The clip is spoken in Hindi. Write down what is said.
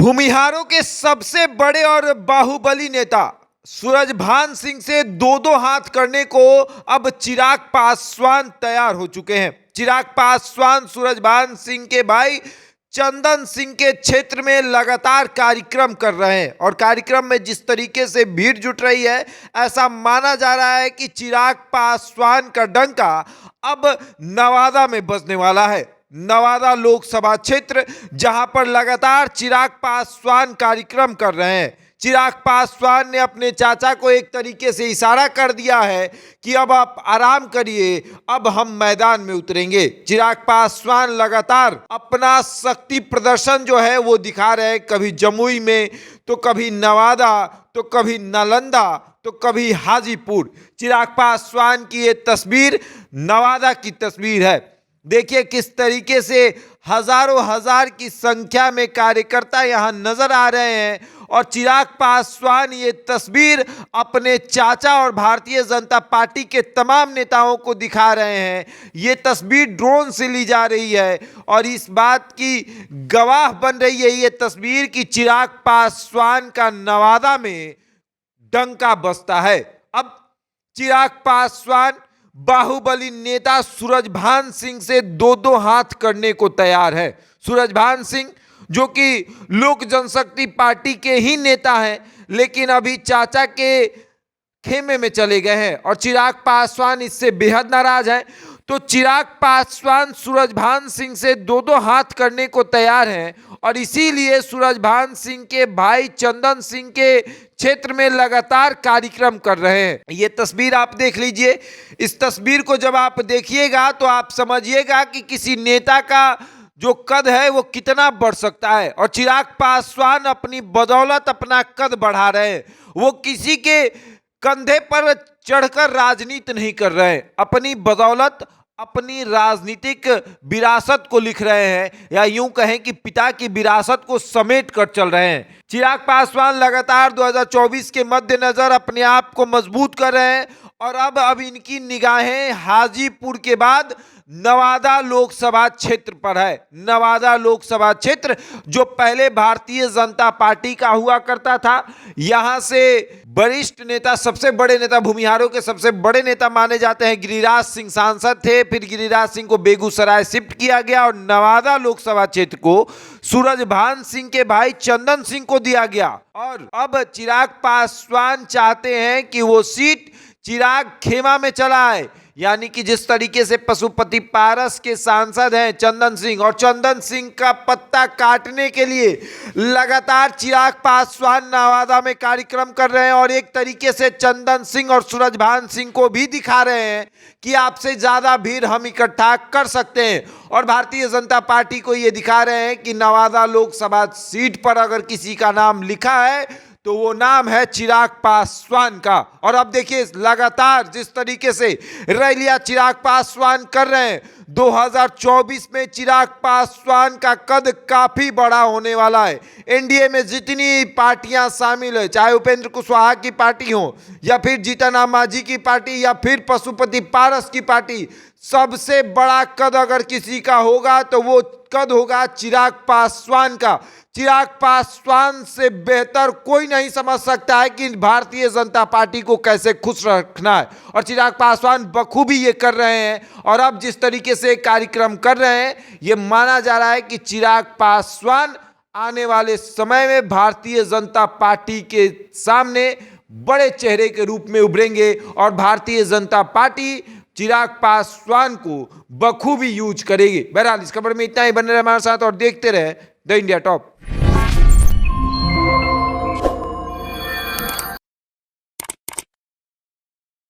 भूमिहारों के सबसे बड़े और बाहुबली नेता सूरजभान सिंह से दो दो हाथ करने को अब चिराग पासवान तैयार हो चुके हैं। चिराग पासवान सूरजभान सिंह के भाई चंदन सिंह के क्षेत्र में लगातार कार्यक्रम कर रहे हैं और कार्यक्रम में जिस तरीके से भीड़ जुट रही है, ऐसा माना जा रहा है कि चिराग पासवान का डंका अब नवादा में बजने वाला है। नवादा लोकसभा क्षेत्र जहां पर लगातार चिराग पासवान कार्यक्रम कर रहे हैं। चिराग पासवान ने अपने चाचा को एक तरीके से इशारा कर दिया है कि अब आप आराम करिए, अब हम मैदान में उतरेंगे। चिराग पासवान लगातार अपना शक्ति प्रदर्शन जो है वो दिखा रहे हैं, कभी जमुई में तो कभी नवादा तो कभी नालंदा तो कभी हाजीपुर। चिराग पासवान की ये तस्वीर नवादा की तस्वीर है। देखिए किस तरीके से हजारों हजार की संख्या में कार्यकर्ता यहां नजर आ रहे हैं और चिराग पासवान ये तस्वीर अपने चाचा और भारतीय जनता पार्टी के तमाम नेताओं को दिखा रहे हैं। ये तस्वीर ड्रोन से ली जा रही है और इस बात की गवाह बन रही है ये तस्वीर कि चिराग पासवान का नवादा में डंका बजता है। अब चिराग पासवान बाहुबली नेता सूरजभान सिंह से दो दो हाथ करने को तैयार है। सूरजभान सिंह जो कि लोक जनशक्ति पार्टी के ही नेता हैं, लेकिन अभी चाचा के खेमे में चले गए हैं और चिराग पासवान इससे बेहद नाराज हैं। तो चिराग पासवान सूरजभान सिंह से दो दो हाथ करने को तैयार हैं और इसीलिए सूरजभान सिंह के भाई चंदन सिंह के क्षेत्र में लगातार कार्यक्रम कर रहे हैं। ये तस्वीर आप देख लीजिए। इस तस्वीर को जब आप देखिएगा तो आप समझिएगा कि किसी नेता का जो कद है वो कितना बढ़ सकता है और चिराग पासवान अपनी बदौलत अपना कद बढ़ा रहे हैं। वो किसी के कंधे पर चढ़कर राजनीति नहीं कर रहे हैं, अपनी बदौलत अपनी राजनीतिक विरासत को लिख रहे हैं या यूं कहें कि पिता की विरासत को समेट कर चल रहे हैं। चिराग पासवान लगातार 2024 के मद्देनजर अपने आप को मजबूत कर रहे हैं और अब इनकी निगाहें हाजीपुर के बाद नवादा लोकसभा क्षेत्र पर है। नवादा लोकसभा क्षेत्र जो पहले भारतीय जनता पार्टी का हुआ करता था, यहां से वरिष्ठ नेता, सबसे बड़े नेता, भूमिहारों के सबसे बड़े नेता माने जाते हैं गिरिराज सिंह सांसद थे। फिर गिरिराज सिंह को बेगूसराय शिफ्ट किया गया और नवादा लोकसभा क्षेत्र को सूरजभान सिंह के भाई चंदन सिंह को दिया गया और अब चिराग पासवान चाहते हैं कि वो सीट चिराग खेमा में चला आए। यानी कि जिस तरीके से पशुपति पारस के सांसद हैं चंदन सिंह और चंदन सिंह का पत्ता काटने के लिए लगातार चिराग पासवान नवादा में कार्यक्रम कर रहे हैं और एक तरीके से चंदन सिंह और सूरजभान सिंह को भी दिखा रहे हैं कि आपसे ज्यादा भीड़ हम इकट्ठा कर सकते हैं और भारतीय जनता पार्टी को ये दिखा रहे हैं कि नवादा लोकसभा सीट पर अगर किसी का नाम लिखा है तो वो नाम है चिराग पासवान का। और अब देखिए लगातार जिस तरीके से रैलियां चिराग पासवान कर रहे हैं, 2024 में चिराग पासवान का कद काफी बड़ा होने वाला है। एनडीए में जितनी पार्टियां शामिल है, चाहे उपेंद्र कुशवाहा की पार्टी हो या फिर जीतन राम मांझी की पार्टी या फिर पशुपति पारस की पार्टी, सबसे बड़ा कद अगर किसी का होगा तो वो कद होगा चिराग पासवान का। चिराग पासवान से बेहतर कोई नहीं समझ सकता है कि भारतीय जनता पार्टी को कैसे खुश रखना है और चिराग पासवान बखूबी ये कर रहे हैं और अब जिस तरीके से कार्यक्रम कर रहे हैं, ये माना जा रहा है कि चिराग पासवान आने वाले समय में भारतीय जनता पार्टी के सामने बड़े चेहरे के रूप में उभरेंगे और भारतीय जनता पार्टी चिराग पासवान को बखूबी यूज करेगी। बहरहाल इस खबर में इतना ही। बने रहे हमारे साथ और देखते रहे द इंडिया टॉप।